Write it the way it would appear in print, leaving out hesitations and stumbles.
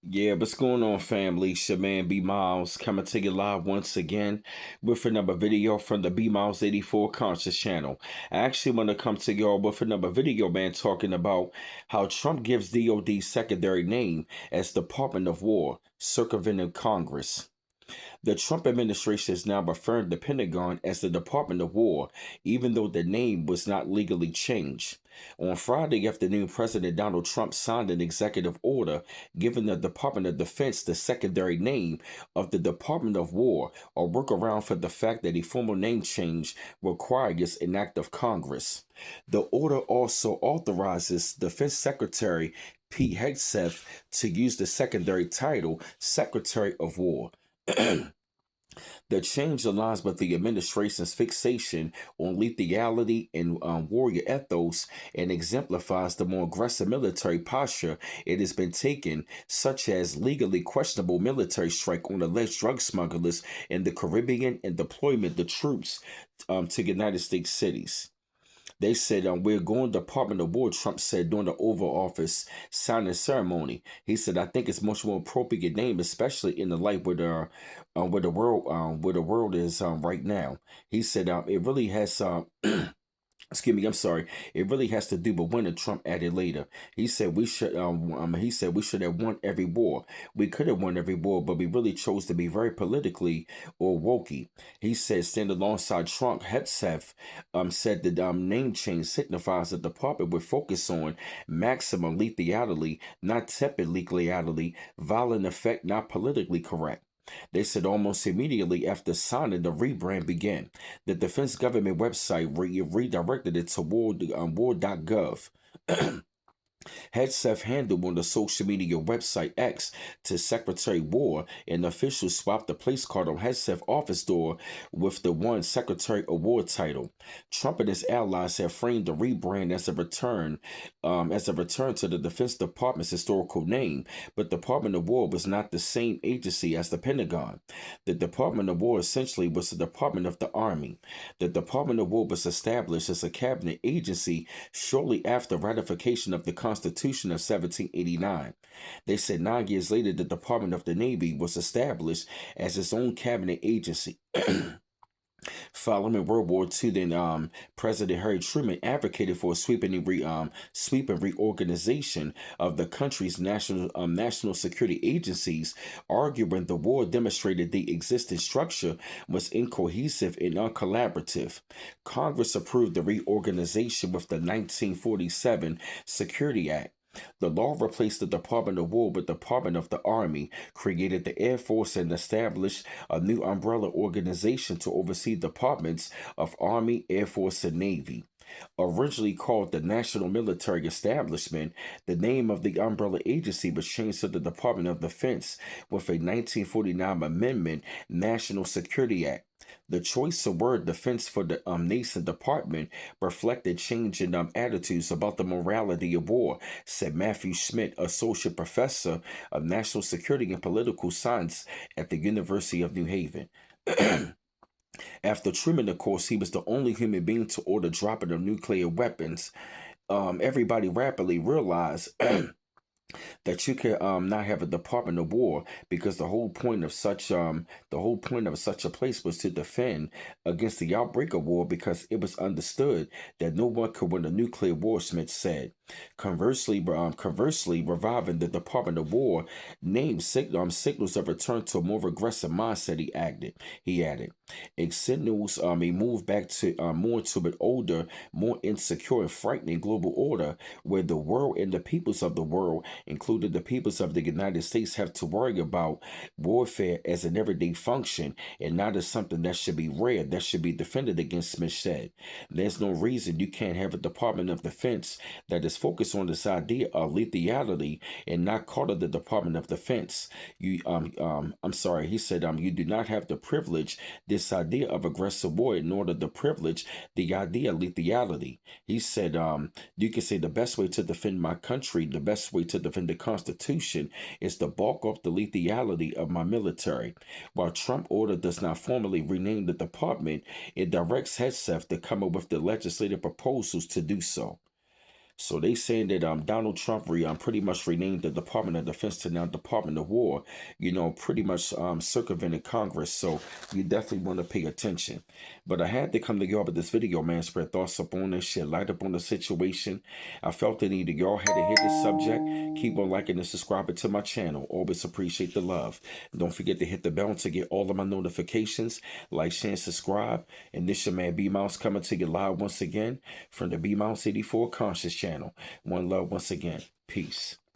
Yeah, what's going on, family? It's your man B Miles coming to you live once again with another video from the B Miles 84 Conscious channel. I actually want to come to y'all with another video, man, talking about how Trump gives DOD secondary name as Department of War, circumventing Congress. The Trump administration is now referring to the Pentagon as the Department of War, even though the name was not legally changed. On Friday afternoon, President Donald Trump signed an executive order giving the Department of Defense the secondary name of the Department of War, a workaround for the fact that a formal name change requires an act of Congress. The order also authorizes Defense Secretary Pete Hegseth to use the secondary title Secretary of War. The change aligns with the administration's fixation on lethality and warrior ethos and exemplifies the more aggressive military posture it has been taken, such as legally questionable military strike on alleged drug smugglers in the Caribbean and deployment of troops to United States cities. They said, we're going to Department of War, Trump said during the Oval Office signing ceremony. He said, I think it's much more appropriate name, especially in the light where the world is right now. He said, it really has excuse me, I'm sorry. It really has to do with winning, Trump added later. He said we should have won every war. We could have won every war, but we really chose to be very politically or wokey. He said, stand alongside Trump. Hegseth said the name change signifies that the department would focus on maximum lethality, not tepid lethality, violent effect, not politically correct. They said almost immediately after signing, the rebrand began. The Defense Government website redirected it to war.gov. Hegseth handled on the social media website X to Secretary War, and officials swapped the place card on Hegseth's office door with the one Secretary of War title. Trump and his allies have framed the rebrand as a return to the Defense Department's historical name, but the Department of War was not the same agency as the Pentagon. The Department of War essentially was the Department of the Army. The Department of War was established as a cabinet agency shortly after ratification of the Constitution of 1789. They said 9 years later, the Department of the Navy was established as its own cabinet agency. Following World War II, President Harry Truman advocated for a sweeping reorganization of the country's national security agencies, arguing the war demonstrated the existing structure was incohesive and uncollaborative. Congress approved the reorganization with the 1947 Security Act. The law replaced the Department of War with the Department of the Army, created the Air Force, and established a new umbrella organization to oversee departments of Army, Air Force, and Navy. Originally called the National Military Establishment, the name of the umbrella agency was changed to the Department of Defense with a 1949 amendment, National Security Act. The choice of word defense for the nascent department reflected change in attitudes about the morality of war, said Matthew Schmidt, associate professor of national security and political science at the University of New Haven. After Truman, of course, he was the only human being to order dropping of nuclear weapons. Everybody rapidly realized that you can not have a Department of War because the whole point of such a place was to defend against the outbreak of war, because it was understood that no one could win a nuclear war, Smith said. Conversely, reviving the Department of War name signals a return to a more aggressive mindset. He added, it signals a move back to more to an older, more insecure and frightening global order where the world and the peoples of the world, including the peoples of the United States, have to worry about warfare as an everyday function and not as something that should be rare, that should be defended against, Smith said. There's no reason you can't have a Department of Defense that is focused on this idea of lethality and not call it the Department of Defense. I'm sorry, he said, you do not have to privilege this idea of aggressive war in order to privilege the idea of lethality. He said, you can say the best way to defend my country, the best way to defend the Constitution is to bulk up the lethality of my military. While Trump order does not formally rename the department, it directs Hegseth to come up with the legislative proposals to do so. So they saying that Donald Trump pretty much renamed the Department of Defense to now Department of War, pretty much circumvented Congress. So you definitely want to pay attention. But I had to come to y'all with this video, man, spread thoughts up on this shit, light up on the situation. I felt the need that y'all had to hear this subject. Keep on liking and subscribing to my channel. Always appreciate the love. Don't forget to hit the bell to get all of my notifications. Like, share, and subscribe. And this your man B Mouse coming to you live once again from the B Mouse 84 Conscious channel. One love once again. Peace.